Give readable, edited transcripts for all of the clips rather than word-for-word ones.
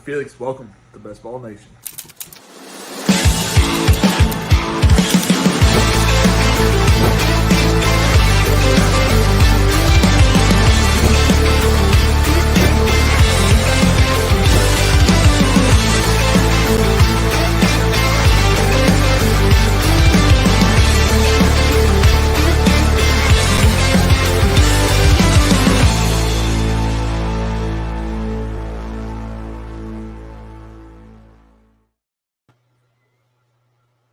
Felix, welcome to Best Ball Nation.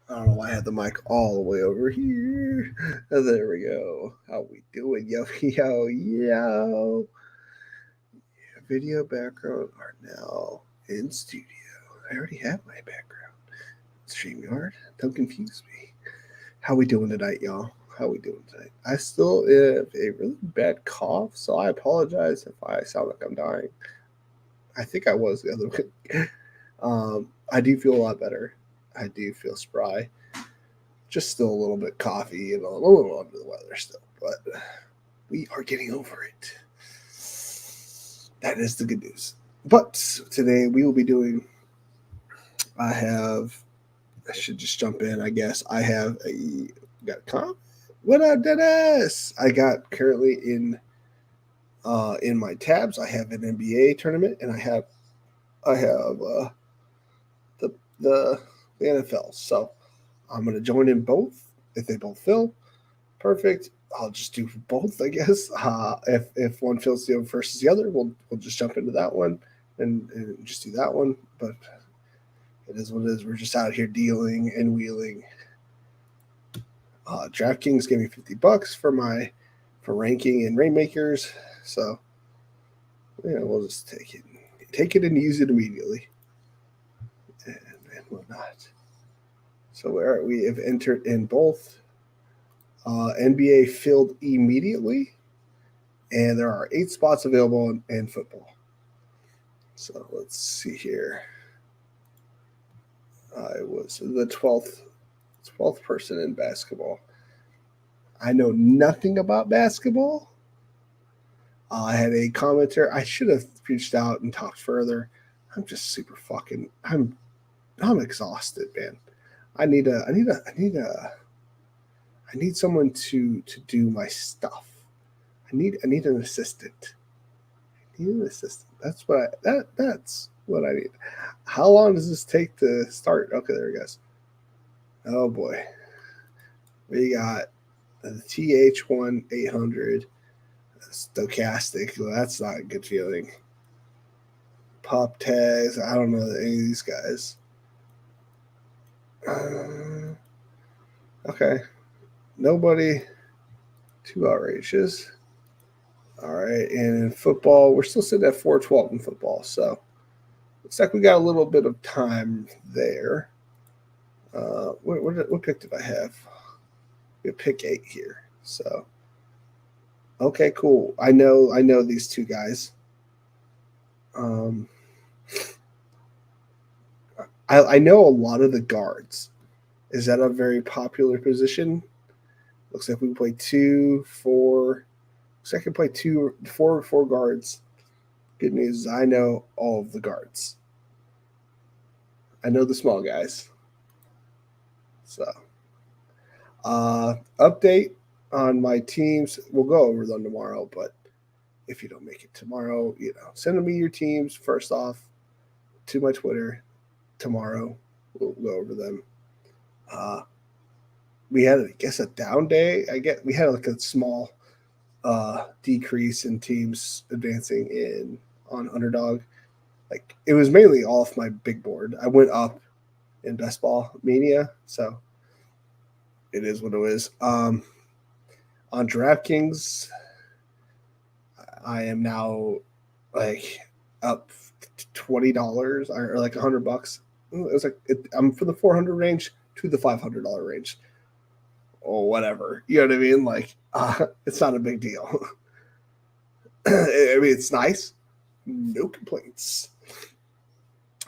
I don't know why I had the mic all the way over here. There we go. How we doing? Yo, yo, yo. Video background are now in studio. I already have my background. StreamYard. Don't confuse me. How we doing tonight, y'all? How we doing tonight? I still have a really bad cough, so I apologize if I sound like I'm dying. I think I was the other week. I do feel a lot better. I do feel spry. Just still a little bit coffee and a little under the weather still, but we are getting over it. That is the good news. But today we will be doing. I should just jump in, I guess. Got a comment. What up, Dennis? I got currently in my tabs. I have an NBA tournament, and I have the NFL. So I'm gonna join in both if they both fill. Perfect. I'll just do both, I guess. If one fills the other versus the other, we'll just jump into that one and just do that one. But it is what it is. We're just out here dealing and wheeling. DraftKings gave me $50 for ranking and rainmakers. So we'll just take it and use it immediately and whatnot. So we have entered in both. NBA filled immediately, and there are 8 spots available in football. So let's see here. I was the 12th person in basketball. I know nothing about basketball. I had a commenter. I should have reached out and talked further. I'm just super fucking. I'm exhausted, man. I need someone to do my stuff. I need an assistant. That's what I need. How long does this take to start? Okay, there it goes. Oh boy. We got the TH1 800 stochastic. Well, that's not a good feeling. Pop tags. I don't know any of these guys. Okay. Nobody too outrageous. All right. And in football, we're still sitting at 412 in football. So looks like we got a little bit of time there. What pick did I have? We have pick 8 here. So okay, cool. I know these two guys. I know a lot of the guards. Is that a very popular position? Looks like we play 2, 4. Looks like I can play 4 guards. Good news is I know all of the guards. I know the small guys. So, update on my teams. We'll go over them tomorrow, but if you don't make it tomorrow, send me your teams first off to my Twitter tomorrow. We'll go over them. We had, I guess, a down day. We had like a small decrease in teams advancing on Underdog. Like it was mainly off my big board. I went up in Best Ball Mania, so it is what it is. On DraftKings, I am now like up $20 or like $100. It was like I'm from the 400 range to the $500 range, or whatever. You know what I mean? Like it's not a big deal. I mean, it's nice, no complaints.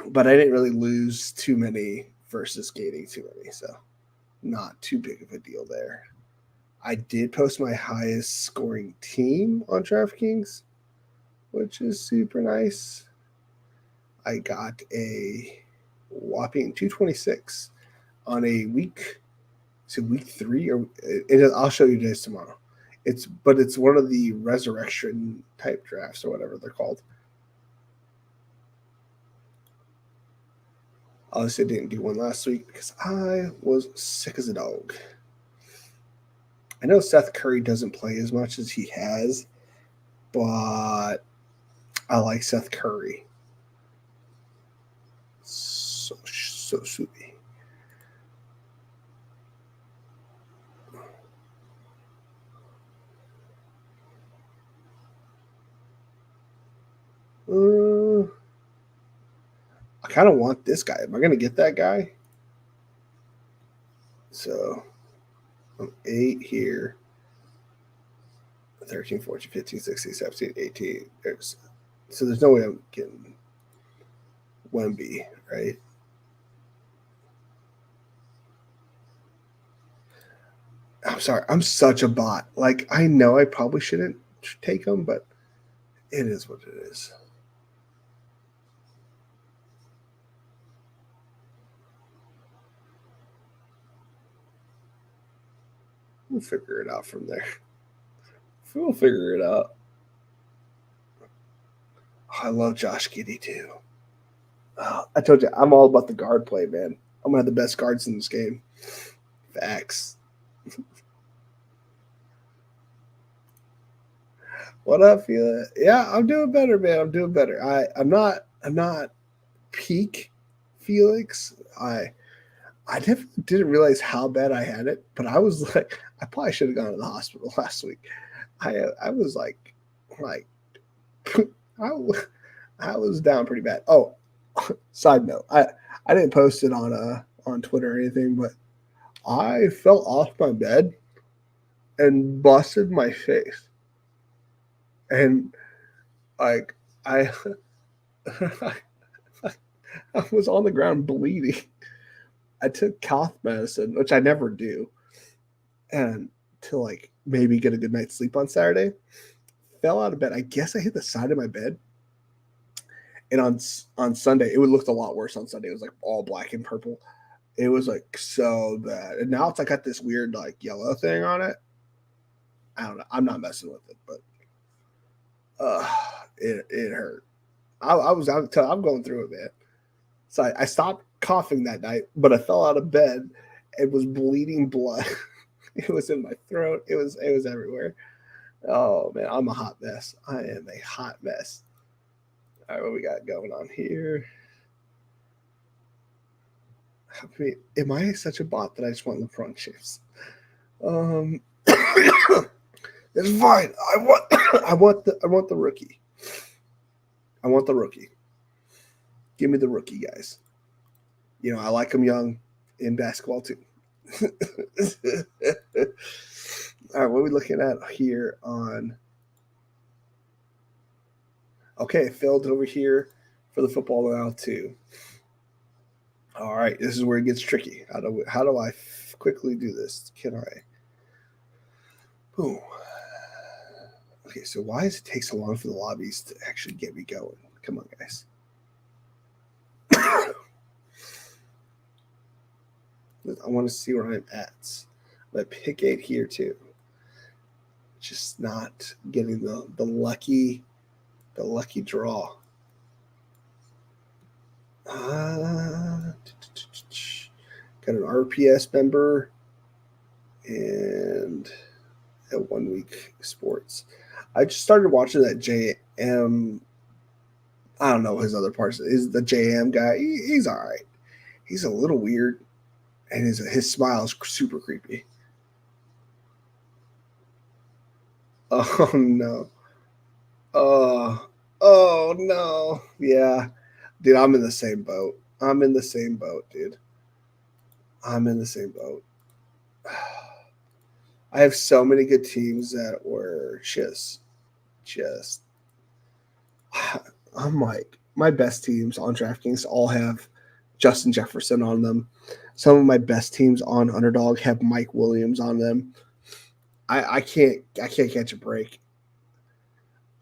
But I didn't really lose too many versus gaining too many, so not too big of a deal there. I did post my highest scoring team on DraftKings, which is super nice. I got a whopping 226 on a week. Is it week 3 or I'll show you guys tomorrow. It's one of the resurrection type drafts or whatever they're called. Obviously, I didn't do one last week because I was sick as a dog. I know Seth Curry doesn't play as much as he has, but I like Seth Curry. So sweet. I kind of want this guy. Am I going to get that guy? So I'm 8 here. 13, 14, 15, 16, 17, 18. So there's no way I'm getting Wemby, right? I'm sorry. I'm such a bot. Like, I know I probably shouldn't take him, but it is what it is. We'll figure it out from there. We'll figure it out. Oh, I love Josh Giddey too. Oh, I told you, I'm all about the guard play, man. I'm gonna have the best guards in this game. Facts. What up, Fila? Yeah, I'm doing better, man. I'm doing better. I'm not peak Felix. I never didn't realize how bad I had it, but I was like, I probably should have gone to the hospital last week. I was like I was down pretty bad. Oh, side note, I didn't post it on Twitter or anything, but I fell off my bed and busted my face, and like I I was on the ground bleeding. I took cough medicine, which I never do, and to like maybe get a good night's sleep on Saturday. Fell out of bed. I guess I hit the side of my bed. And on Sunday, it would look a lot worse on Sunday. It was like all black and purple. It was like so bad. And now it's like got this weird like yellow thing on it. I don't know. I'm not messing with it, but it hurt. I'm going through it, man. So I stopped coughing that night, but I fell out of bed and was bleeding blood. It was in my throat. It was everywhere. Oh man, I'm a hot mess. I am a hot mess. All right, what we got going on here? I mean, am I such a bot that I just want LeBron James? It's fine. I want the rookie. I want the rookie. Give me the rookie, guys. You know, I like him young in basketball too. All right, what are we looking at here on? Okay, filled over here for the football now too. All right, this is where it gets tricky. How do I quickly do this? Can I? Boom. Okay, so why does it take so long for the lobbies to actually get me going? Come on, guys. I want to see where I'm at. I'm at pick 8 here too. Just not getting the lucky draw. Got an RPS member and a 1 week sports. I just started watching that JM. I don't know his other parts. Is the JM guy? He's all right. He's a little weird, and his smile is super creepy. Oh no. Oh no. Yeah. Dude, I'm in the same boat. Dude. I'm in the same boat. I have so many good teams that were just I'm like, my best teams on DraftKings all have Justin Jefferson on them. Some of my best teams on Underdog have Mike Williams on them. I can't catch a break.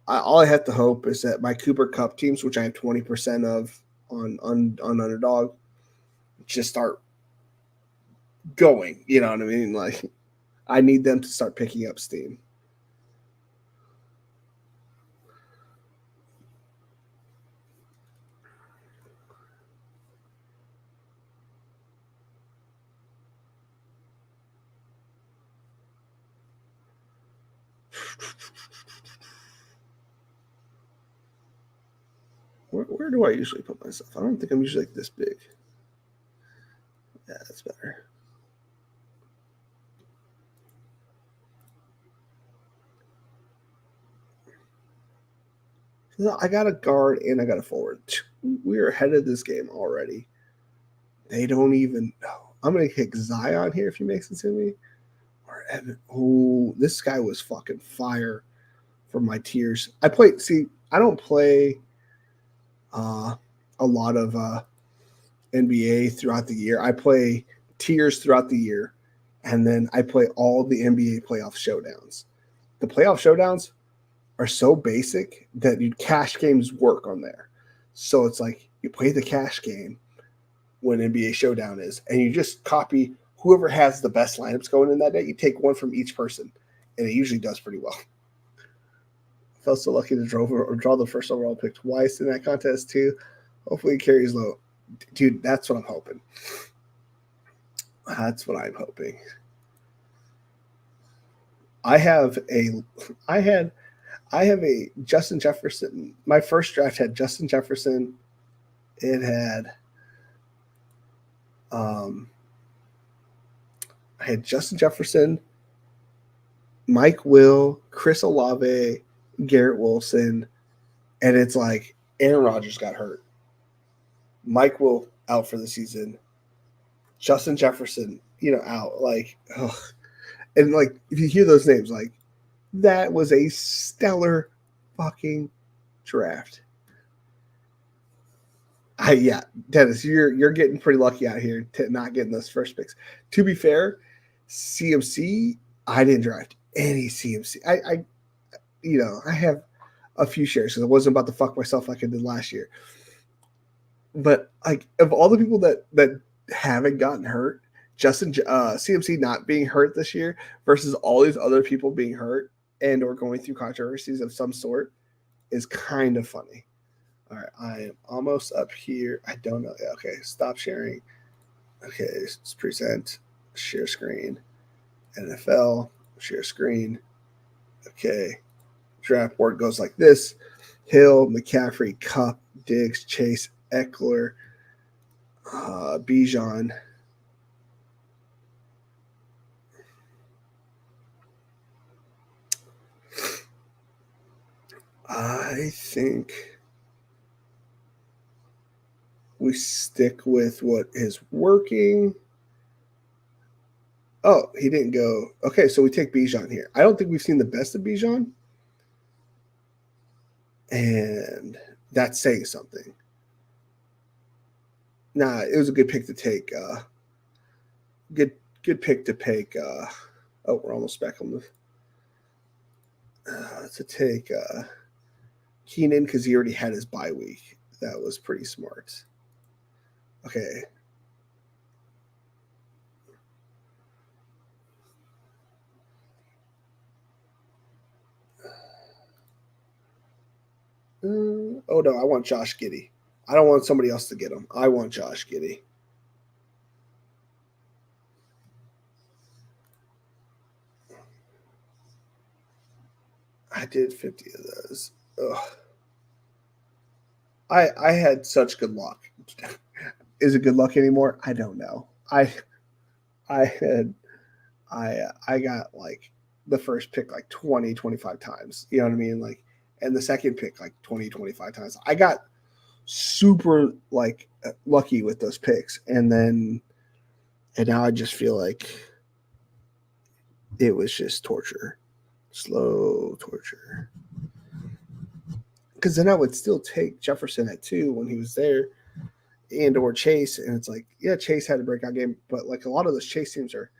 All I have to hope is that my Cooper Cup teams, which I have 20% of on Underdog just start going. You know what I mean? Like, I need them to start picking up steam. Where do I usually put myself? I don't think I'm usually like this big. Yeah, that's better. I got a guard and I got a forward. We're ahead of this game already. They don't even know. I'm going to kick Zion here if he makes it to me. Or Evan. Oh, this guy was fucking fire for my tiers. I don't play a lot of NBA throughout the year. I play tiers throughout the year, and then I play all the NBA playoff showdowns. The playoff showdowns are so basic that cash games work on there. So it's like you play the cash game when NBA Showdown is, and you just copy whoever has the best lineups going in that day. You take one from each person, and it usually does pretty well. I felt so lucky to draw the first overall pick twice in that contest too. Hopefully it carries low. Dude, that's what I'm hoping. That's what I'm hoping. I have a Justin Jefferson. My first draft had Justin Jefferson. It had I had Justin Jefferson, Mike Will, Chris Olave, Garrett Wilson, and it's like Aaron Rodgers got hurt. Mike Will out for the season. Justin Jefferson, out. Like, ugh. And like if you hear those names, like that was a stellar fucking draft. Dennis, you're getting pretty lucky out here to not getting those first picks. To be fair, CMC, I didn't draft any CMC. I have a few shares because I wasn't about to fuck myself like I did last year. But like of all the people that haven't gotten hurt, CMC not being hurt this year versus all these other people being hurt and or going through controversies of some sort is kind of funny. All right, I am almost up here. I don't know. Okay, stop sharing. Okay, let's present, share screen, NFL, share screen. Okay, draft board goes like this: Hill, McCaffrey, Kupp, Diggs, Chase, Eckler, Bijan. I think we stick with what is working. Oh, he didn't go. Okay, so we take Bijan here. I don't think we've seen the best of Bijan. And that's saying something. Nah, it was a good pick to take. Good pick to take. We're almost back on the to take Keenan because he already had his bye week. That was pretty smart. Okay. Oh no, I want Josh Giddey. I don't want somebody else to get him. I want Josh Giddey. I did 50 of those. Ugh. I had such good luck. Is it good luck anymore? I don't know. I got like the first pick like 20, 25 times. You know what I mean? Like, and the second pick like 20, 25 times. I got super like lucky with those picks. And now I just feel like it was just torture. Slow torture. Because then I would still take Jefferson at 2 when he was there and or Chase. And it's like, yeah, Chase had a breakout game, but like a lot of those Chase teams are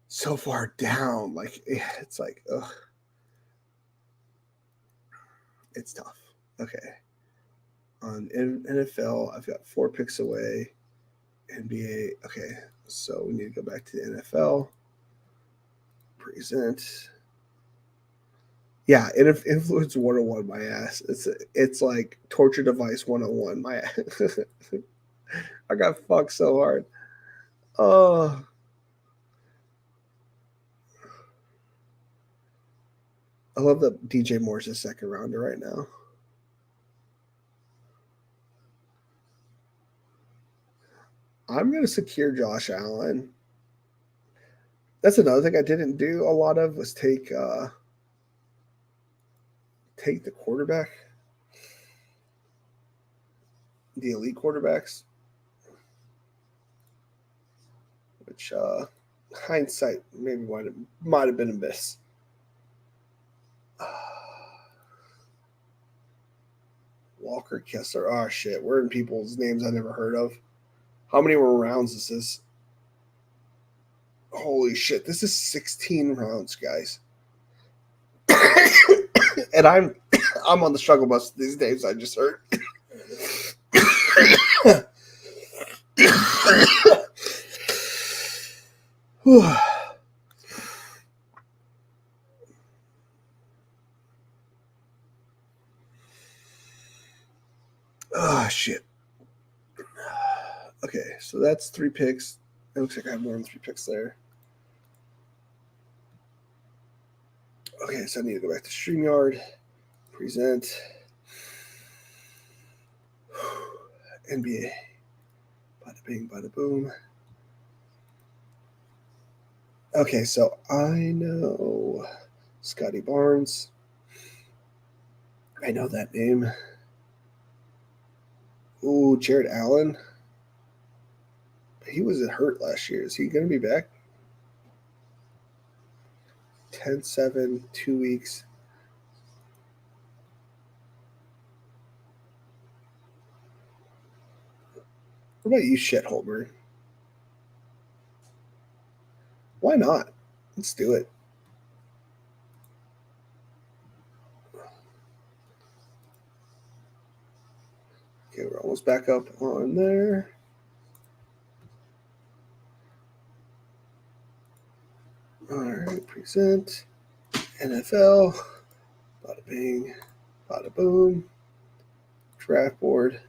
so far down. Like it's like, ugh. It's tough. Okay. On NFL, I've got 4 picks away. NBA, okay, so we need to go back to the NFL. Present. Yeah, Influence 101, my ass. It's like torture device 101, my ass. I got fucked so hard. Oh, I love that DJ Moore's a second rounder right now. I'm gonna secure Josh Allen. That's another thing I didn't do a lot of was take the quarterback, the elite quarterbacks, which hindsight maybe might have been a miss. Walker Kessler. Oh shit, we're in people's names I never heard of. How many more rounds is this? Holy shit, this is 16 rounds, guys. And I'm on the struggle bus these days, I just heard. Oh shit. Okay, so that's 3 picks. It looks like I have more than 3 picks there. Okay, so I need to go back to StreamYard. Present. NBA. Bada bing, bada boom. Okay, so I know Scotty Barnes. I know that name. Ooh, Jared Allen. He was hurt last year. Is he going to be back? 10-7, 2 weeks. What about you, Shetholmer? Why not? Let's do it. Okay, we're almost back up on there. All right, present. NFL. Bada bing, bada boom. Draft board.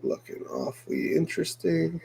Looking awfully interesting.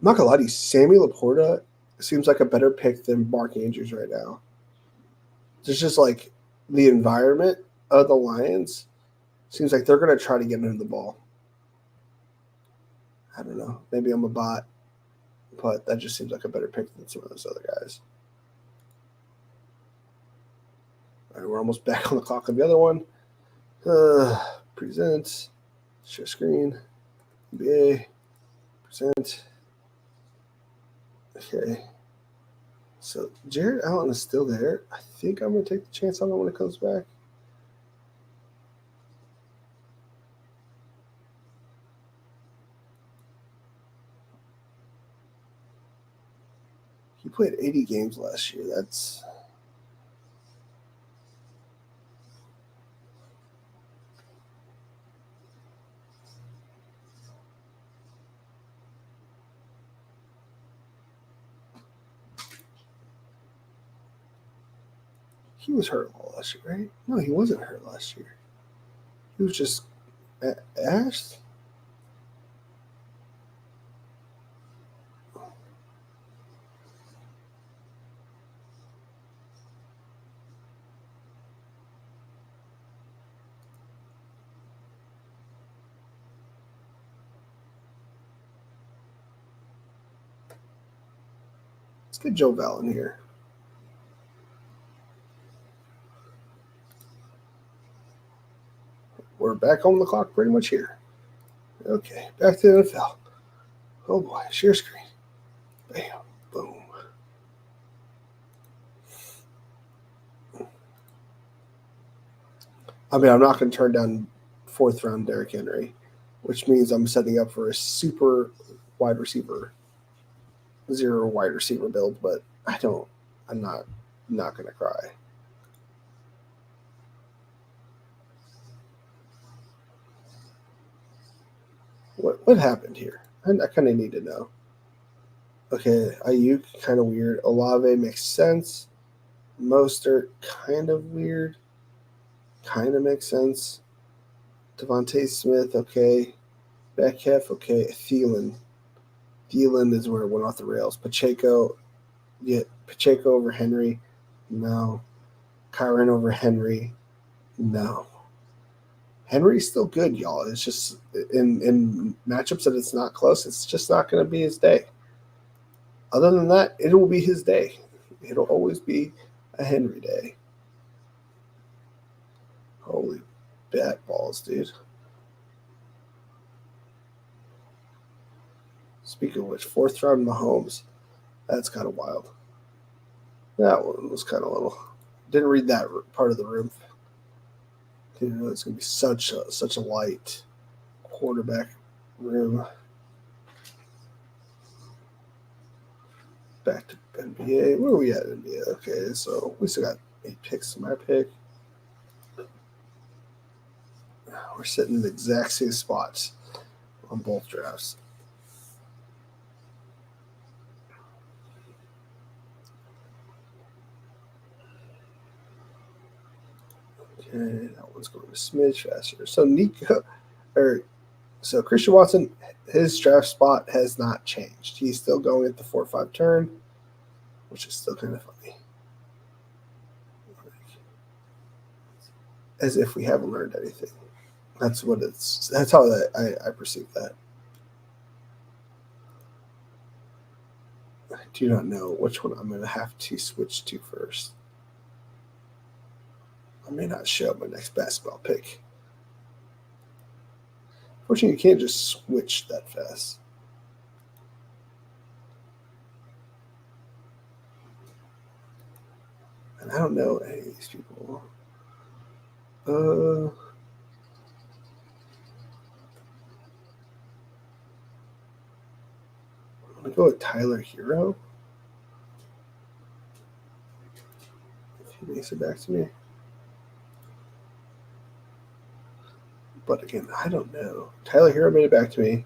I'm not gonna lie to you, Sammy Laporta seems like a better pick than Mark Andrews right now. It's just like the environment of the Lions seems like they're gonna try to get him the ball. I don't know. Maybe I'm a bot, but that just seems like a better pick than some of those other guys. All right, we're almost back on the clock on the other one. Present, share screen, NBA, present. Okay. So Jared Allen is still there. I think I'm going to take the chance on it when it comes back. He played 80 games last year. That's he was hurt all last year, right? No, he wasn't hurt last year. He was just asked. Let's get Joe Val in here. we're back on the clock pretty much here. Okay, back to the NFL. Oh boy, share screen. Bam, boom. I mean, I'm not going to turn down 4th round Derrick Henry, which means I'm setting up for a super wide receiver, 0 wide receiver build, but I'm not going to cry. What happened here? I kind of need to know. Okay, Ayuk, kind of weird. Olave makes sense. Mostert, kind of weird. Kind of makes sense. Devontae Smith, okay. Metcalf, okay. Thielen is where it went off the rails. Pacheco over Henry, no. Kyron over Henry, no. Henry's still good, y'all. It's just in matchups that it's not close, it's just not going to be his day. Other than that, it will be his day. It'll always be a Henry day. Holy bat balls, dude. Speaking of which, 4th round Mahomes. That's kind of wild. That one was kind of little. Didn't read that part of the room. Didn't know it's going to be such a light quarterback room. Back to NBA. Where are we at in NBA? Okay, so we still got 8 picks in my pick. We're sitting in the exact same spots on both drafts. Okay, that one's going a smidge faster. So Christian Watson, his draft spot has not changed. He's still going at the 4-5 turn, which is still kind of funny. As if we haven't learned anything. That's how I perceive that. I do not know which one I'm going to have to switch to first. I may not show my next basketball pick. Fortunately, you can't just switch that fast. And I don't know any of these people. I'm going to go with Tyler Hero. If he makes it back to me. But again, I don't know. Tyler Hero made it back to me.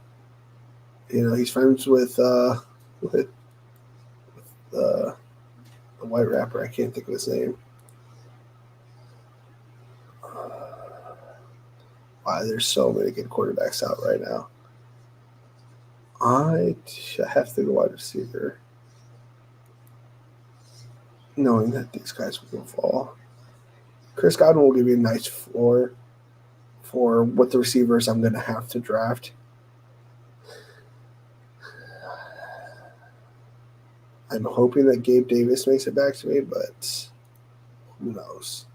You know, he's friends with the white rapper. I can't think of his name. Wow, there's so many good quarterbacks out right now. I have to go wide receiver, knowing that these guys will fall. Chris Godwin will give you a nice floor for what the receivers I'm going to have to draft. I'm hoping that Gabe Davis makes it back to me, but who knows?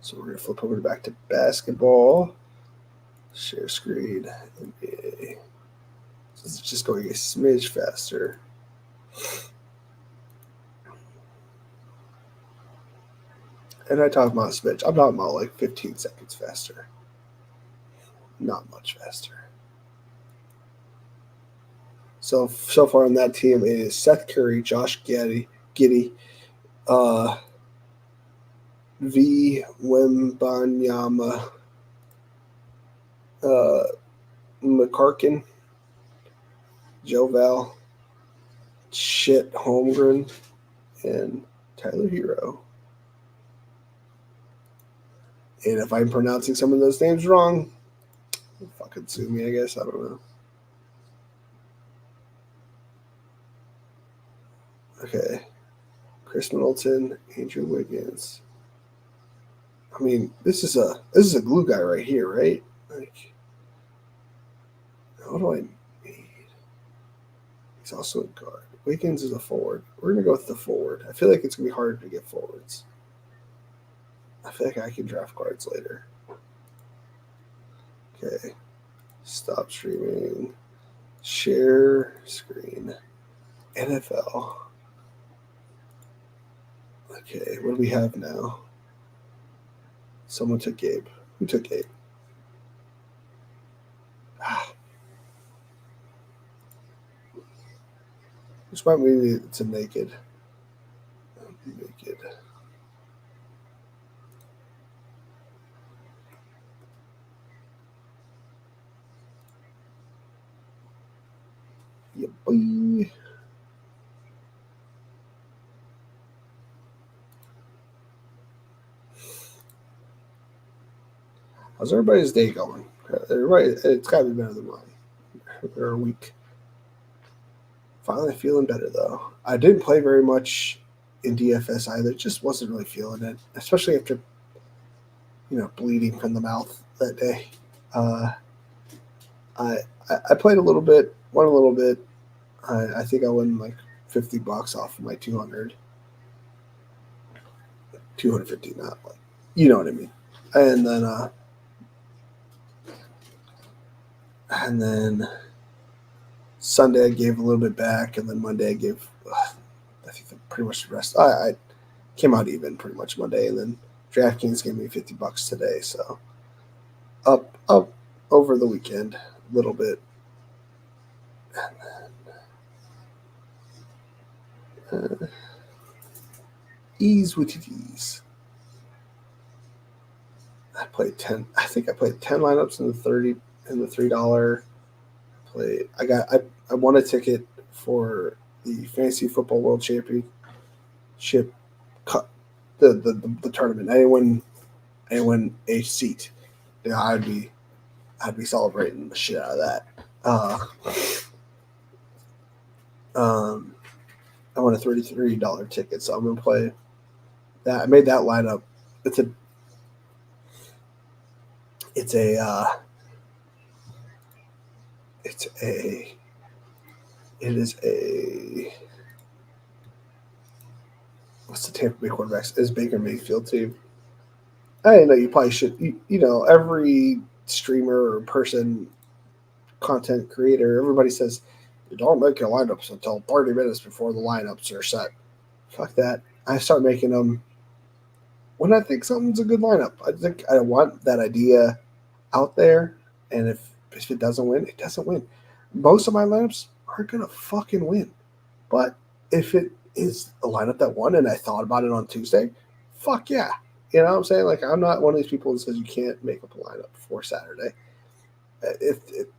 So we're going to flip over back to basketball. Share screen. NBA. So it's just going a smidge faster. And I talk about smidge. I'm talking about like 15 seconds faster. Not much faster. So far on that team, it is Seth Curry, Josh Giddey, V. Wembanyama, McCarkin, Joe Val, Chet Holmgren, and Tyler Hero. And if I'm pronouncing some of those names wrong, fucking sue me, I guess. I don't know. Okay. Chris Middleton, Andrew Wiggins. I mean, this is a glue guy right here, right? Like, what do I need? He's also a guard. Wiggins is a forward. We're going to go with the forward. I feel like it's going to be harder to get forwards. I feel like I can draft guards later. Okay. Stop streaming. Share screen. NFL. Okay, what do we have now? Someone took Gabe. Who took Gabe? Which might mean it's a naked. Naked. Yeah, boy. How's everybody's day going? Everybody, it's got to be better than mine. Or a week. Finally feeling better though. I didn't play very much in DFS either. Just wasn't really feeling it, especially after bleeding from the mouth that day. I played a little bit, won a little bit. I think I won like $50 off of my 250, not like, you know what I mean. And then Sunday I gave a little bit back, and then Monday I gave, I think pretty much the rest. I came out even pretty much Monday, and then DraftKings gave me $50 today, so up over the weekend a little bit. And then, ease with ease. I played 10. I think I played 10 lineups in the $3. I won a ticket for the Fantasy Football World Championship Cup, the tournament. I didn't win a seat. I'd be celebrating the shit out of that. I won a $33 ticket, so I'm gonna play that. I made that lineup. It is a what's the Tampa Bay quarterbacks? Is Baker Mayfield too? I know you probably should. Every streamer or person, content creator, everybody says you don't make your lineups until 30 minutes before the lineups are set. Fuck that. I start making them when I think something's a good lineup. I think I want that idea out there, and if it doesn't win, it doesn't win. Most of my lineups aren't gonna fucking win, but if it is a lineup that won and I thought about it on Tuesday, fuck yeah. You know what I'm saying? Like, I'm not one of these people that says you can't make up a lineup before Saturday.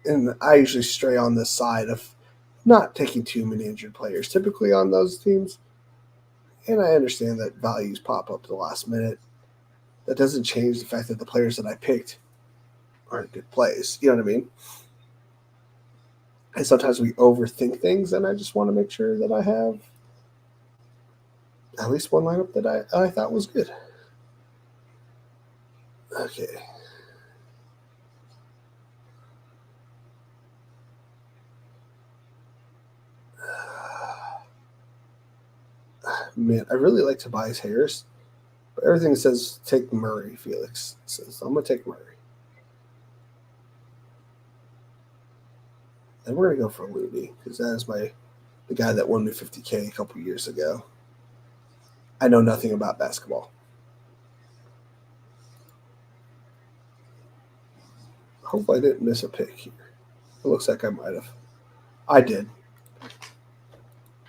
And I usually stray on this side of not taking too many injured players, typically on those teams. And I understand that values pop up at the last minute. That doesn't change the fact that the players that I picked aren't good plays. You know what I mean? And sometimes we overthink things, and I just want to make sure that I have at least one lineup that I thought was good. Okay. Man, I really like Tobias Harris, but everything says take Murray. Felix says I'm gonna take Murray. And we're gonna go for Looney because that is the guy that won me $50K a couple years ago. I know nothing about basketball. Hopefully I didn't miss a pick here. It looks like I might have. I did.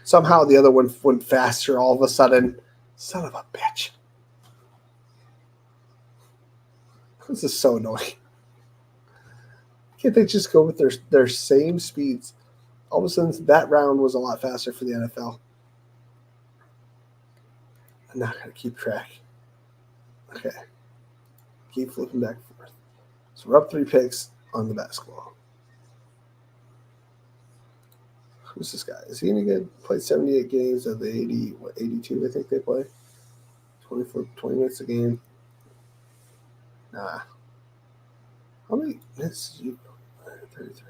Somehow the other one went faster all of a sudden. Son of a bitch. This is so annoying. Can't they just go with their same speeds? All of a sudden, that round was a lot faster for the NFL. I'm not going to keep track. Okay. Keep flipping back and forth. So we're up 3 picks on the basketball. Who's this guy? Is he any good? Played 78 games of the 82 I think they play. 20 minutes a game. Nah. How many minutes did you go? 33.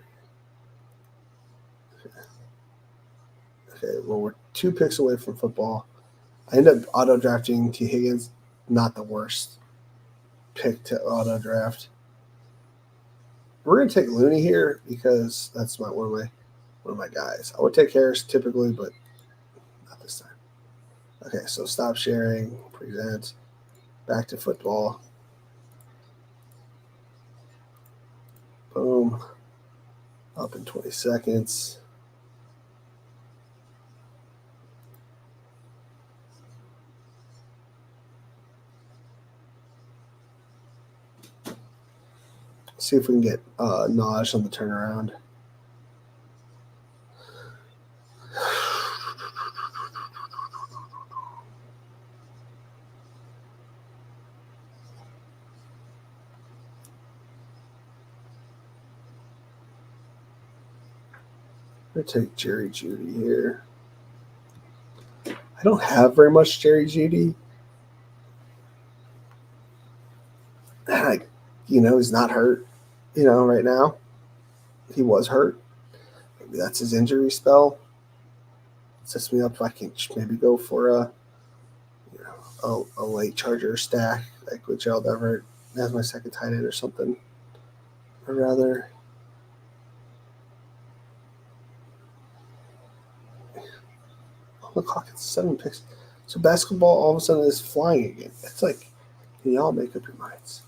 Okay. Okay, well, we're 2 picks away from football. I end up auto drafting T. Higgins. Not the worst pick to auto draft. We're gonna take Looney here because that's one of my guys. I would take Harris typically, but not this time. Okay, so stop sharing, present, back to football. Boom. Up in 20 seconds. See if we can get Naj on the turnaround. I'm going to take Jerry Jeudy here. I don't have very much Jerry Jeudy. He's not hurt, right now. He was hurt. Maybe that's his injury spell. Sets me up if I can maybe go for a late Charger stack, like with Gerald Everett as my second tight end or something. Or rather, the clock at 7 picks. So basketball all of a sudden is flying again. It's like, can y'all make up your minds?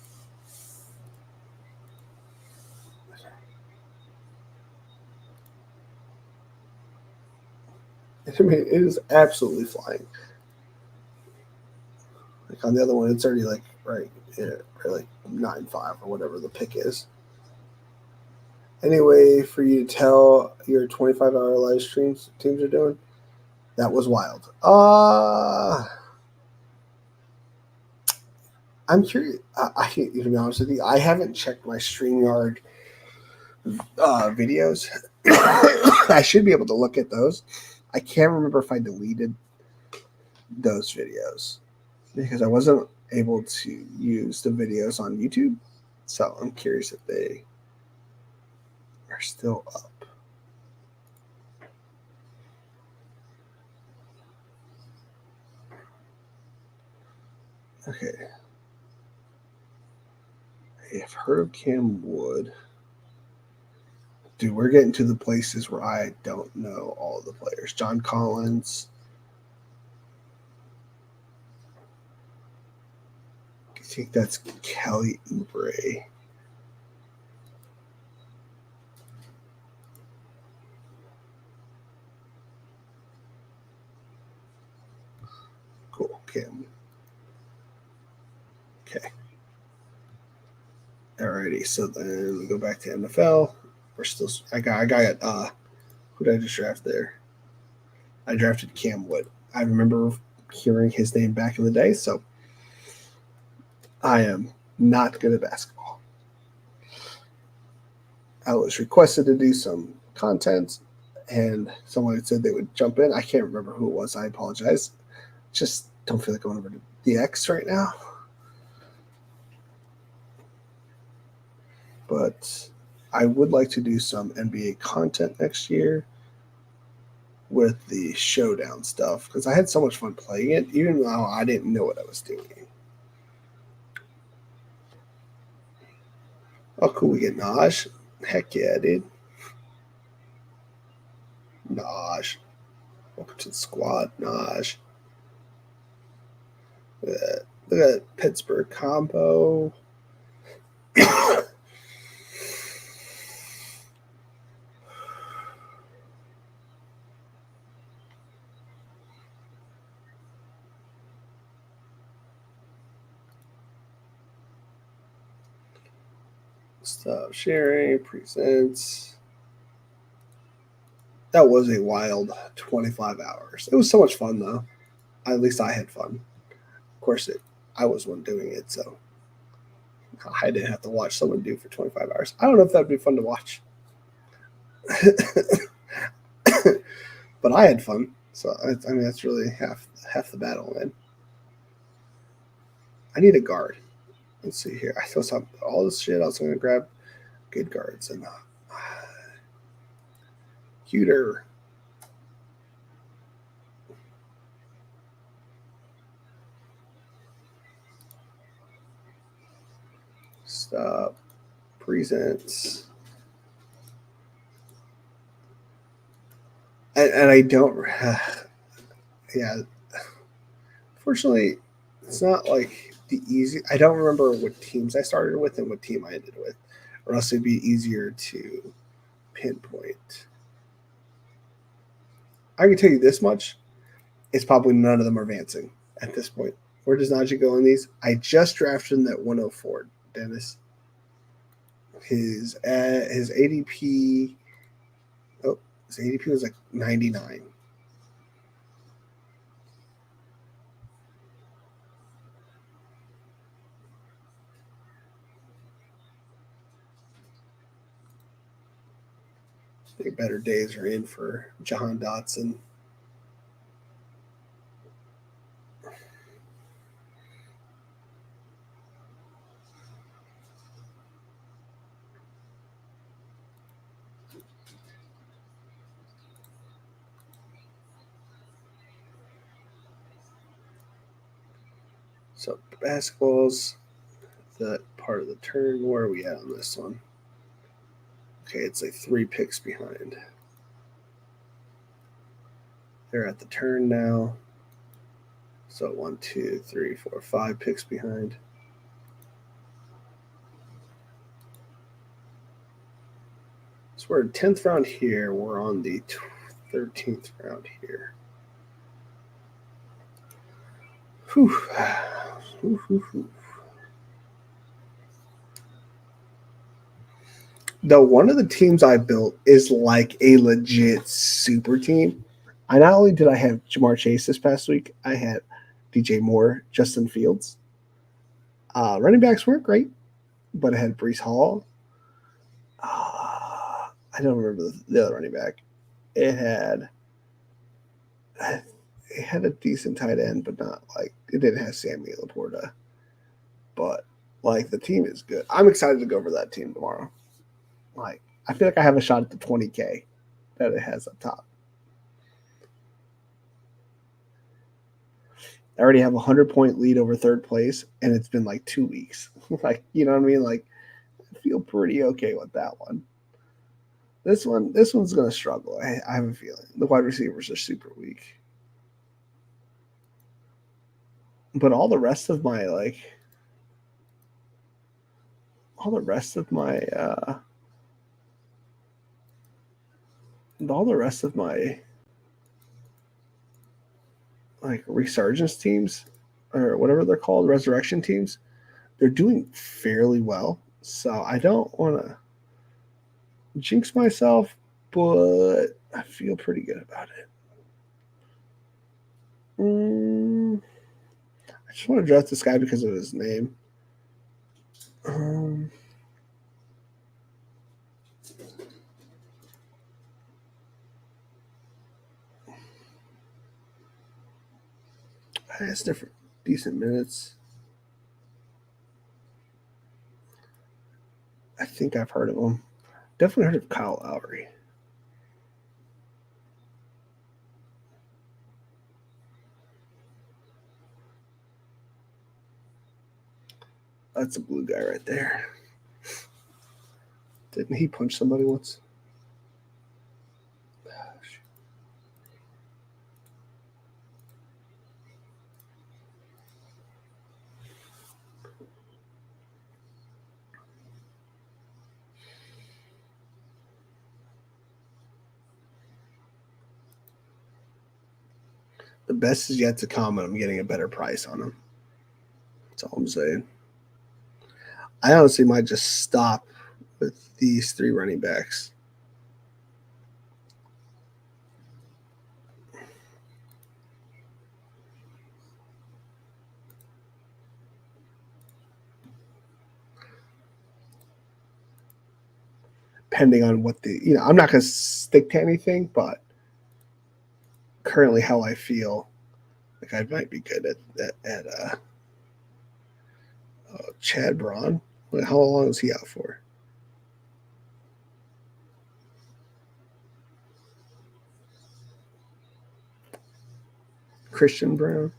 I mean, it is absolutely flying. Like on the other one, it's already like right like 9-5 or whatever the pick is. Anyway, for you to tell your 25-hour live streams teams are doing, that was wild. I'm curious. To be honest with you, I haven't checked my StreamYard videos. I should be able to look at those. I can't remember if I deleted those videos because I wasn't able to use the videos on YouTube. So I'm curious if they are still up. Okay. I've heard of Cam Wood. Dude, we're getting to the places where I don't know all the players. John Collins. I think that's Kelly Oubre. Cool, Cam. Okay. Alrighty, so then we go back to NFL. We're still. I got. Who did I just draft there? I drafted Cam Wood. I remember hearing his name back in the day, so I am not good at basketball. I was requested to do some content, and someone said they would jump in. I can't remember who it was. I apologize. Just don't feel like going over to the X right now. But I would like to do some NBA content next year with the showdown stuff because I had so much fun playing it, even though I didn't know what I was doing. Oh, cool. We get Naj. Heck yeah, dude. Naj. Welcome to the squad, Naj. Look at that Pittsburgh combo. Stop sharing. Presents. That was a wild 25 hours. It was so much fun, though. At least I had fun. Of course, I was one doing it, so I didn't have to watch someone do for 25 hours. I don't know if that would be fun to watch. But I had fun. So, I mean, that's really half the battle, man. I need a guard. Let's see here. I still have all this shit. I was going to grab good guards. And Cuter. Stop. Presents. And I don't. Yeah. Fortunately, it's not like the easy. I don't remember what teams I started with and what team I ended with, or else it'd be easier to pinpoint. I can tell you this much: it's probably none of them are advancing at this point. Where does Najee go in these? I just drafted him at 104, Dennis. His ADP. Oh, his ADP was like 99. I think better days are in for Jahan Dotson. So basketball's that part of the turn. Where are we at on this one? Okay, it's like 3 picks behind. They're at the turn now. So 1, 2, 3, 4, 5 picks behind. So we're 10th round here. We're on the 13th round here. Whew. Though one of the teams I built is like a legit super team. I not only did I have Jamar Chase this past week, I had DJ Moore, Justin Fields. Running backs weren't great, but I had Brees Hall. I don't remember the other running back. It had a decent tight end, but not like it didn't have Sammy Laporta. But like the team is good. I'm excited to go over that team tomorrow. Like I feel like I have a shot at the 20K that it has up top. I already have a 100-point lead over third place, and it's been like 2 weeks. Like, you know what I mean? Like, I feel pretty okay with that one. This one's gonna struggle. I have a feeling the wide receivers are super weak, but all the rest of my like resurgence teams or whatever they're called, resurrection teams, they're doing fairly well. So I don't want to jinx myself, but I feel pretty good about it. I just want to draft this guy because of his name. It's different, decent minutes. I think I've heard of him. Definitely heard of Kyle Lowry. That's a blue guy right there. Didn't he punch somebody once? The best is yet to come, and I'm getting a better price on him. That's all I'm saying. I honestly might just stop with these 3 running backs. Depending on what I'm not going to stick to anything, but currently how I feel, like I might be good at Chad Braun. How long is he out for? Christian Braun.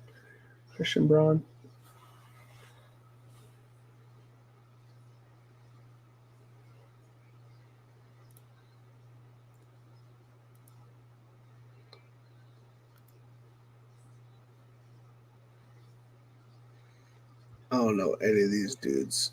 I don't know any of these dudes.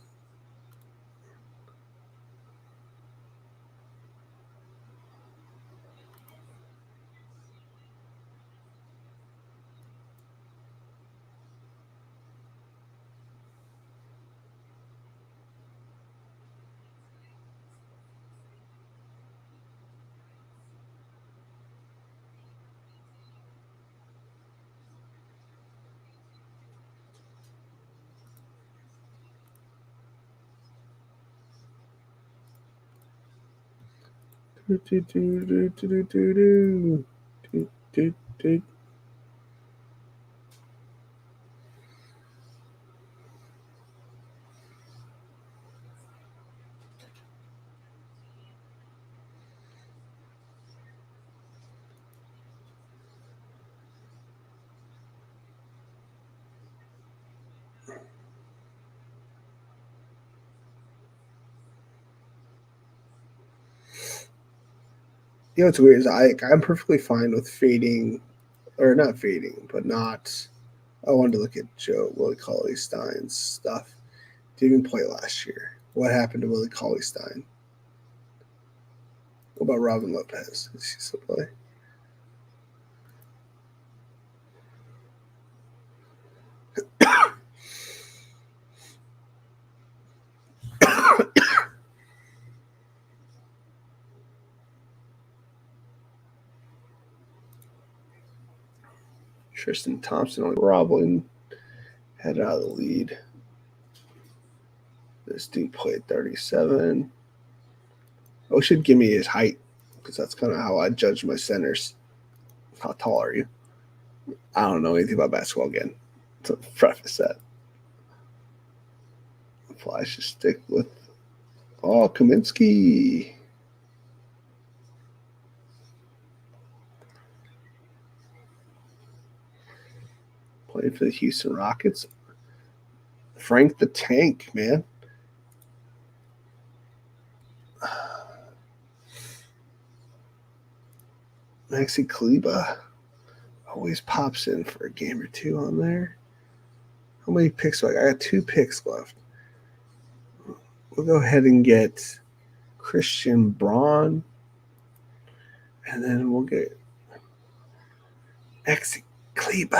You know what's weird is I'm perfectly fine with fading, or not fading, but not. I wanted to look at Willie Cauley Stein's stuff. Didn't even play last year. What happened to Willie Cauley Stein? What about Robin Lopez? Does he still play? Tristan Thompson only Roblin head out of the lead. This dude played 37. Oh, should give me his height because that's kind of how I judge my centers. How tall are you? I don't know anything about basketball again. To preface that. I should stick with Kaminsky. Played for the Houston Rockets. Frank the Tank, man. Maxi Kleber always pops in for a game or two on there. How many picks do I got? I got 2 picks left. We'll go ahead and get Christian Braun. And then we'll get Maxi Kleber.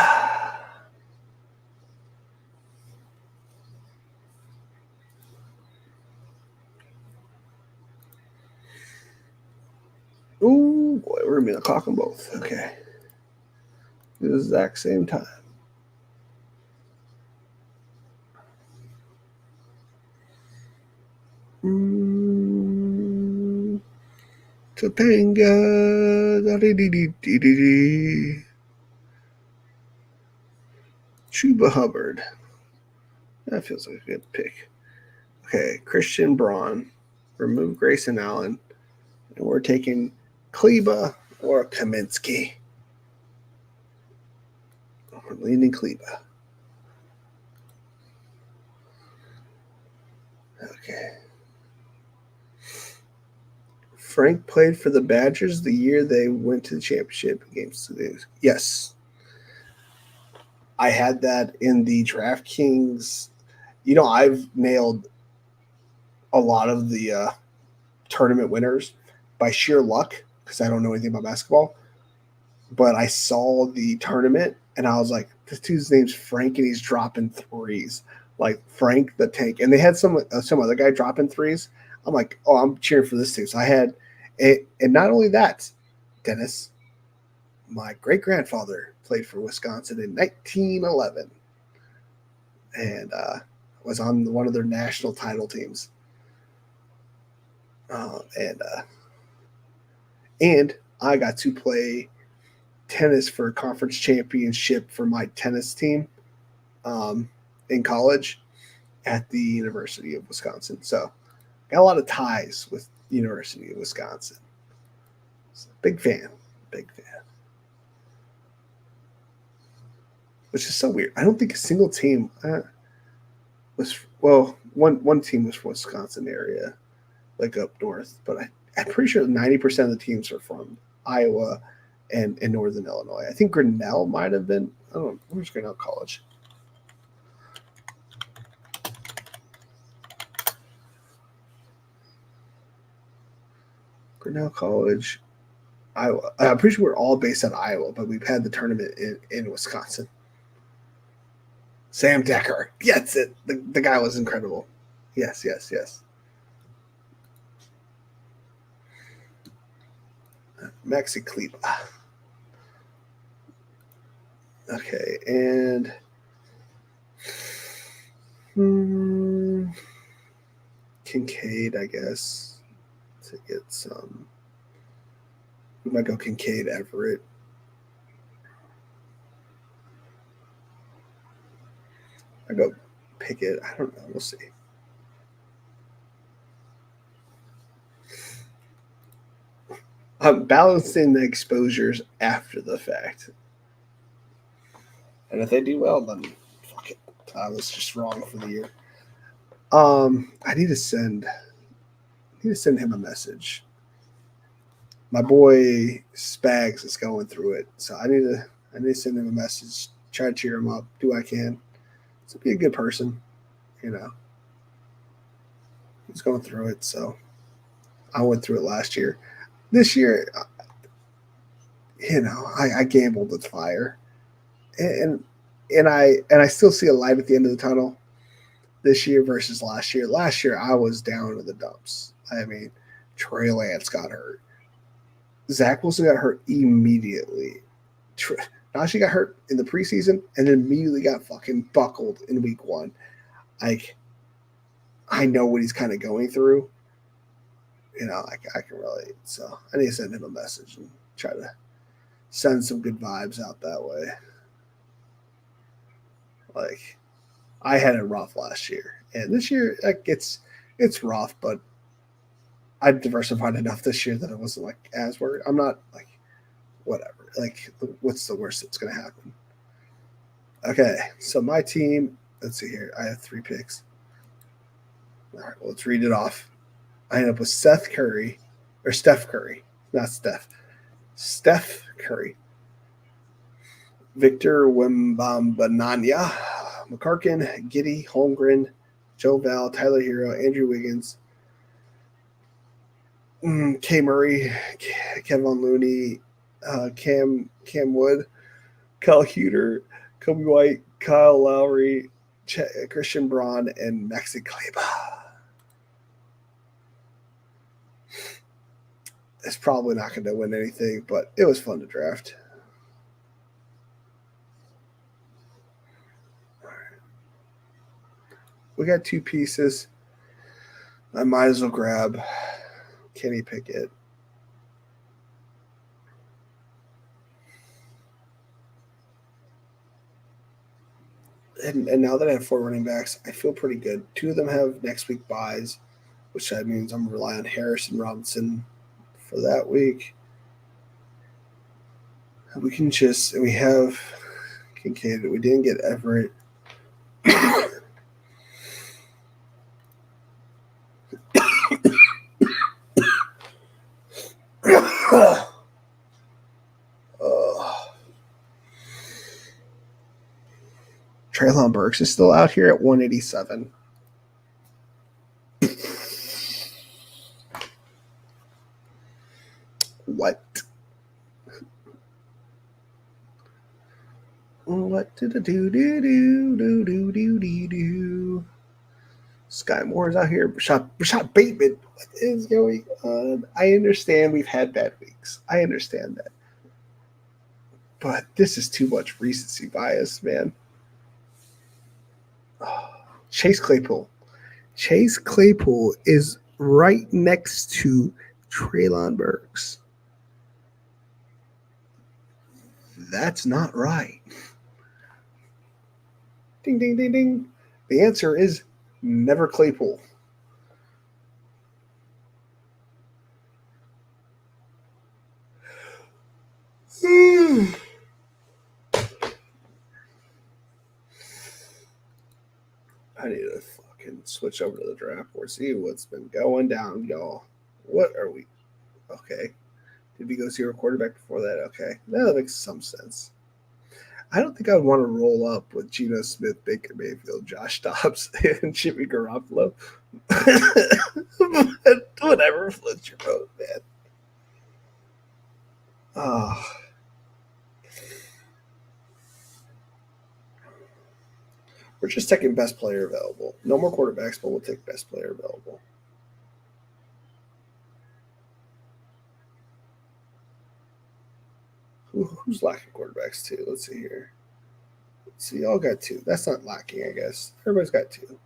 Ooh, boy, we're going to be on the clock on both. Okay. The exact same time. Topanga. Chuba Hubbard. That feels like a good pick. Okay, Christian Braun. Remove Grayson Allen. And we're taking Kleber or Kaminsky. We're leaning Kleber. Okay. Frank played for the Badgers the year they went to the championship games. Yes. I had that in the DraftKings. You know, I've nailed a lot of the tournament winners by sheer luck because I don't know anything about basketball. But I saw the tournament and I was like, this dude's name's Frank and he's dropping threes. Like Frank the Tank. And they had some other guy dropping threes. I'm like, oh, I'm cheering for this team. So I had it. And not only that, Dennis, my great-grandfather played for Wisconsin in 1911 and was on one of their national title teams. And I got to play tennis for a conference championship for my tennis team in college at the University of Wisconsin. So got a lot of ties with the University of Wisconsin. So, big fan. Which is so weird. I don't think a single team was one team was from Wisconsin area, like up north, but I'm pretty sure 90% of the teams are from Iowa and Northern Illinois. I think Grinnell might have been. I don't know. Where's Grinnell College? Grinnell College, Iowa. I'm pretty sure we're all based out of Iowa, but we've had the tournament in Wisconsin. Sam Decker. Yes, it. The guy was incredible. Yes. Maxi Kleba. Okay, and Kincaid, I guess, to get some. We might go Kincaid Everett. I go Pickett. I don't know. We'll see. I'm balancing the exposures after the fact. And if they do well, then fuck it. I was just wrong for the year. I need to send him a message. My boy Spags is going through it, so I need to send him a message, try to cheer him up, do what I can. To be a good person, you know. He's going through it, so I went through it last year. This year, you know, I gambled with fire, and I still see a light at the end of the tunnel this year versus last year. Last year, I was down to the dumps. I mean, Trey Lance got hurt. Zach Wilson got hurt immediately. Najee got hurt in the preseason and then immediately got fucking buckled in week 1. Like, I know what he's kind of going through. You know, I can relate. So I need to send him a message and try to send some good vibes out that way. Like, I had it rough last year. And this year, like, it's rough, but I diversified enough this year that it wasn't like as worried. I'm not like whatever. Like, what's the worst that's going to happen? Okay, so my team. Let's see here. I have 3 picks. All right, well, let's read it off. I end up with Steph Curry, not Steph. Steph Curry, Victor Wembanyama, McCarkin, Giddy, Holmgren, Joe Val, Tyler Hero, Andrew Wiggins, K. Murray, Kevin Looney, Cam Wood, Kyle Huter, Kobe White, Kyle Lowry, Christian Braun, and Maxi Kleba. It's probably not going to win anything, but it was fun to draft. All right. We got 2 pieces. I might as well grab Kenny Pickett. And now that I have 4 running backs, I feel pretty good. 2 of them have next week buys, which that means I'm relying on Harrison Robinson for that week. We have Kincaid. We didn't get Everett. Treylon Burks is still out here at 187. What? What did I do? Sky Moore is out here. Rashad Bateman. What is going on? I understand we've had bad weeks. I understand that. But this is too much recency bias, man. Oh, Chase Claypool. Chase Claypool is right next to Treylon Burks. That's not right. Ding, ding, ding, ding. The answer is never Claypool. I need to fucking switch over to the draft board, see what's been going down, y'all. What are we? Okay. Did we go see our quarterback before that? Okay. That makes some sense. I don't think I would want to roll up with Geno Smith, Baker Mayfield, Josh Dobbs, and Jimmy Garoppolo. Whatever floats your boat, man. Oh. We're just taking best player available. No more quarterbacks, but we'll take best player available. Who's lacking quarterbacks too? Let's see here. Let's see, y'all got two. That's not lacking, I guess. Everybody's got two.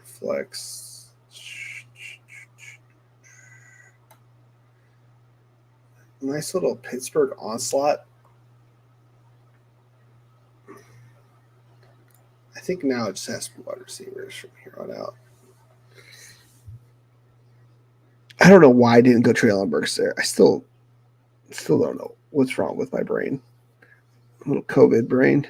Flex. Nice little Pittsburgh onslaught. I think now it just has to be wide receivers from here on out. I don't know why I didn't go Treylon Burks there. I still don't know what's wrong with my brain. A little COVID brain.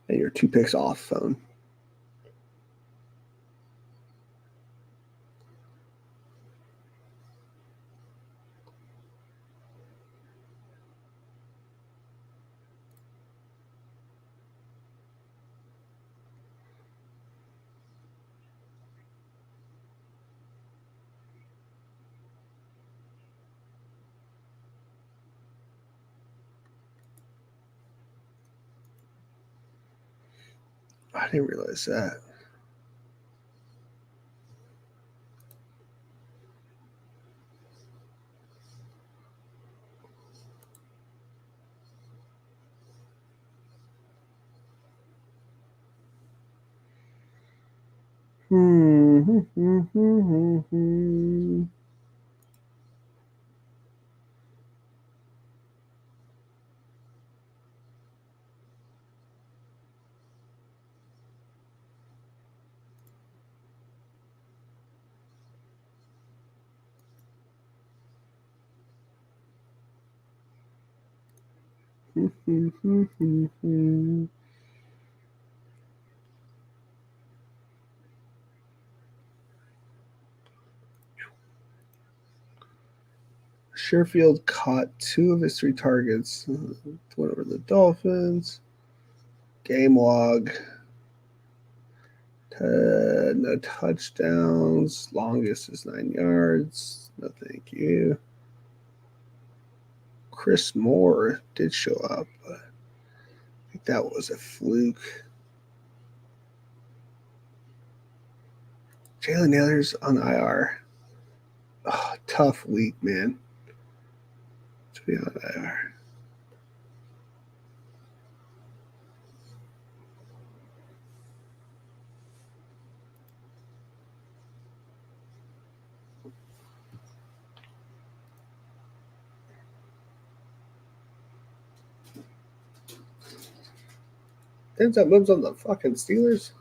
And you're 2 picks off, phone. I didn't realize that. Sherfield caught 2 of his 3 targets. Went over the Dolphins. Game log. No touchdowns. Longest is 9 yards. No, thank you. Chris Moore did show up, but I think that was a fluke. Jalen Nailor's on IR. Oh, tough week, man. To be on IR. Ends up moves on the fucking Steelers.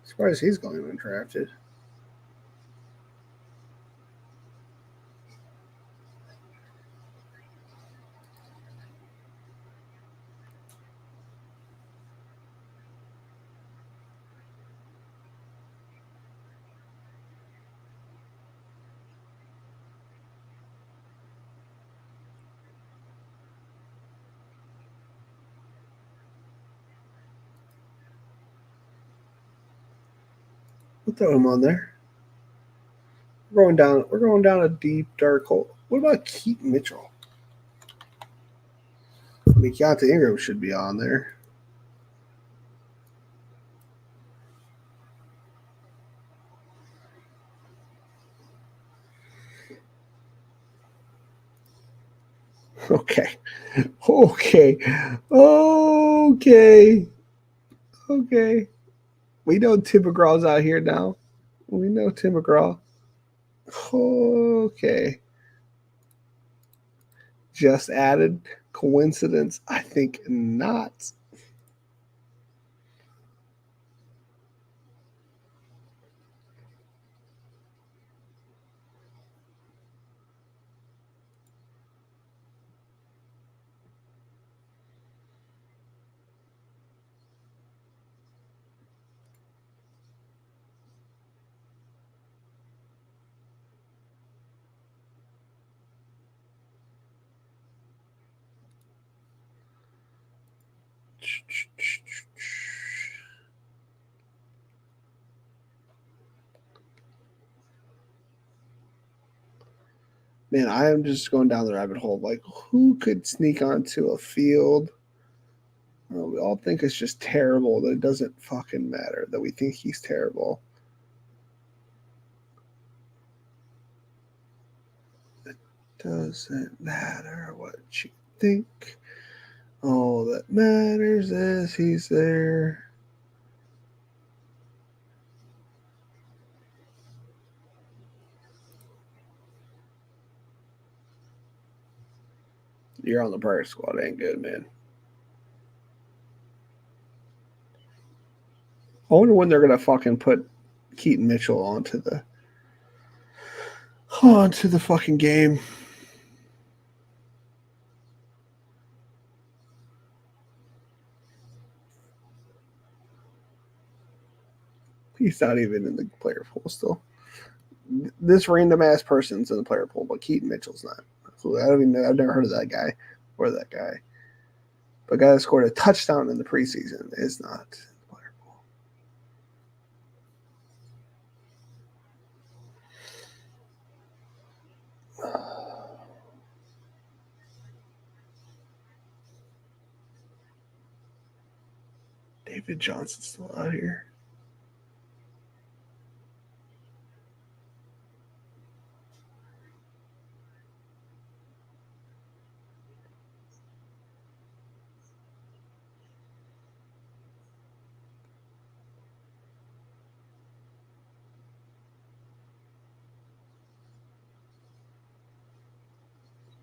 Surprised he's going undrafted. We'll throw him on there. We're going down a deep dark hole. What about Keaton Mitchell? I mean, Keontae Ingram should be on there. Okay. We know Tim McGraw's out here now. We know Tim McGraw. Okay. Just added. Coincidence? I think not. Man, I am just going down the rabbit hole. Like, who could sneak onto a field? Well, we all think it's just terrible. That it doesn't fucking matter that we think he's terrible. It doesn't matter what you think. All that matters is he's there. You're on the practice squad. Ain't good, man. I wonder when they're gonna fucking put Keaton Mitchell onto the fucking game. He's not even in the player pool still. This random ass person's in the player pool, but Keaton Mitchell's not. So I don't even know. I've never heard of that guy or that guy. But a guy that scored a touchdown in the preseason is not in the player pool. David Johnson's still out here.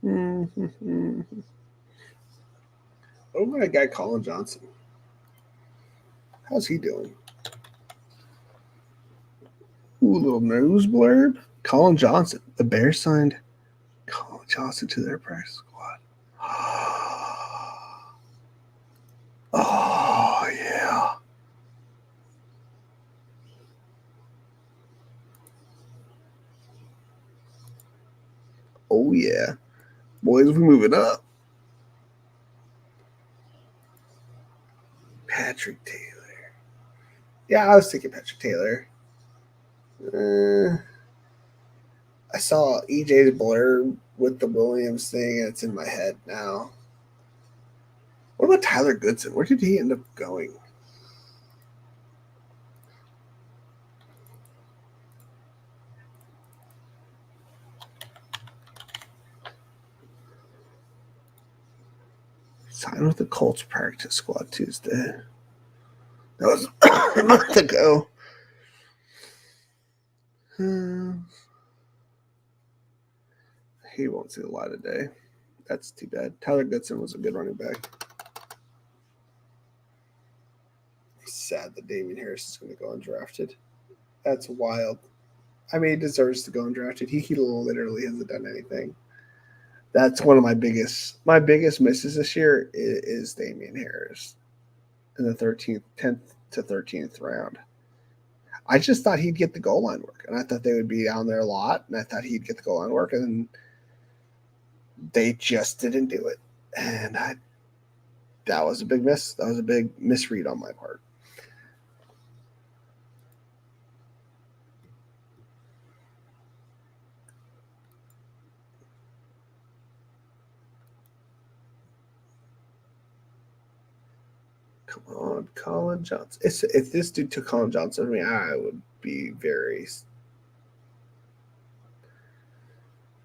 Mm-hmm. Oh, my guy, Colin Johnson. How's he doing? Ooh, little news blurb. Colin Johnson. The Bears signed Colin Johnson to their practice squad. Oh, yeah. Oh, yeah. Boys, we're moving up. Patrick Taylor. Yeah, I was thinking Patrick Taylor. I saw EJ's blurb with the Williams thing, and it's in my head now. What about Tyler Goodson? Where did he end up going? Signed with the Colts practice squad Tuesday. That was a month ago. He won't see the light of day. That's too bad. Tyler Goodson was a good running back. It's sad that Damien Harris is going to go undrafted. That's wild. I mean, he deserves to go undrafted. He literally hasn't done anything. That's one of my biggest misses this year is Damien Harris in the 10th to 13th round. I just thought he'd get the goal line work, and I thought they would be down there a lot, and I thought he'd get the goal line work, and they just didn't do it. And that was a big miss. That was a big misread on my part. Come on, Colin Johnson. If this dude took Colin Johnson, I mean, I would be very,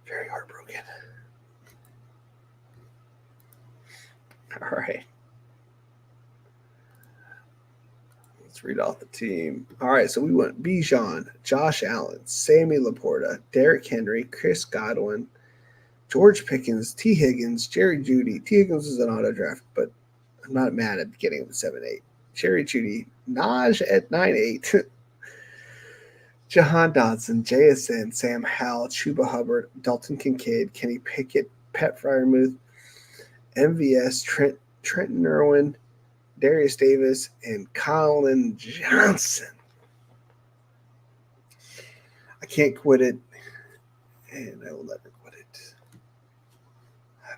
very heartbroken. All right. Let's read off the team. All right, so we went Bijan, Josh Allen, Sammy Laporta, Derrick Henry, Chris Godwin, George Pickens, T. Higgins, Jerry Jeudy. T. Higgins is an auto draft, but I'm not mad at getting him at 7-8. Jerry Jeudy, Naj at 9-8. Jahan Dodson, JSN, Sam Howell, Chuba Hubbard, Dalton Kincaid, Kenny Pickett, Pat Fryermuth, MVS, Trenton Irwin, Darius Davis, and Colin Johnson. I can't quit it, and I will never quit it.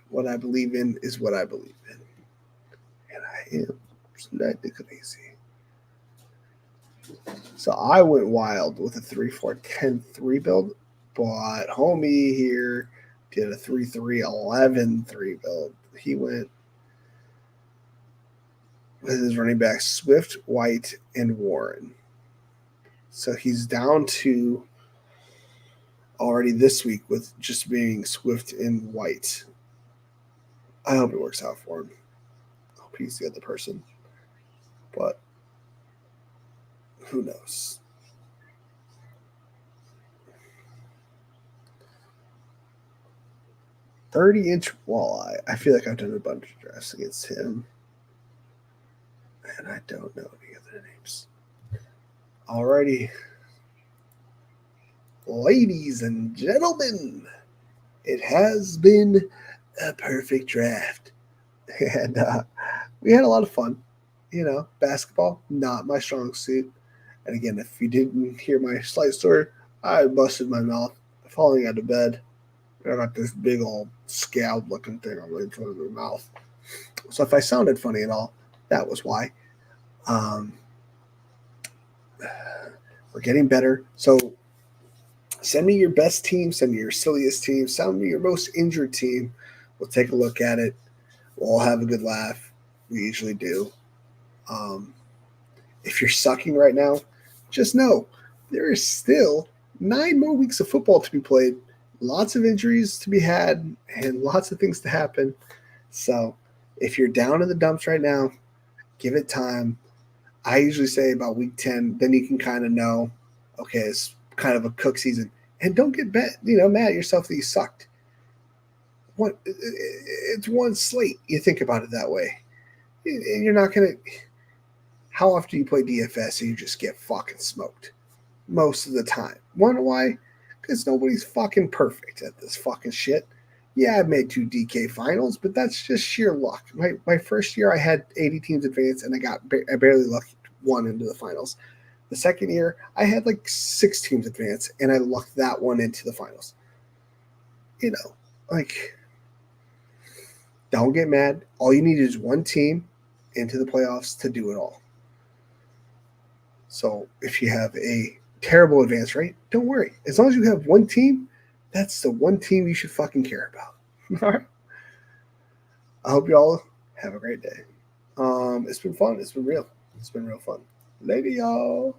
What I believe in is what I believe in, and I am Slightly crazy. So I went wild with a 3-4-10-3 build, but homie here did a 3-3-11-3 build. He went with his running backs Swift, White, and Warren. So he's down to already this week with just being Swift and White. I hope it works out for him. I hope he's the other person. But who knows? .30-inch walleye. I feel like I've done a bunch of drafts against him. And I don't know any other names. Alrighty. Ladies and gentlemen, it has been a perfect draft. And we had a lot of fun. You know, basketball, not my strong suit. And again, if you didn't hear my slight story, I busted my mouth falling out of bed. I got this big old scald looking thing on the front of my mouth. So if I sounded funny at all, that was why. We're getting better. So send me your best team, send me your silliest team, send me your most injured team. We'll take a look at it. We'll all have a good laugh. We usually do. If you're sucking right now, just know there is still 9 more weeks of football to be played, lots of injuries to be had, and lots of things to happen. So if you're down in the dumps right now, give it time. I usually say about week 10, then you can kind of know, okay, it's kind of a cook season. And don't get mad at yourself that you sucked. It's one slate. You think about it that way. And you're not going to – how often do you play DFS and you just get fucking smoked? Most of the time. Wonder why? Because nobody's fucking perfect at this fucking shit. Yeah, I've made 2 DK finals, but that's just sheer luck. My first year, I had 80 teams advance, and I barely lucked one into the finals. The second year, I had like 6 teams advance, and I lucked that one into the finals. You know, like, don't get mad. All you need is one team into the playoffs to do it all. So if you have a terrible advance rate, don't worry. As long as you have one team, that's the one team you should fucking care about. All right. I hope y'all have a great day. It's been fun. It's been real. It's been real fun. Later, y'all.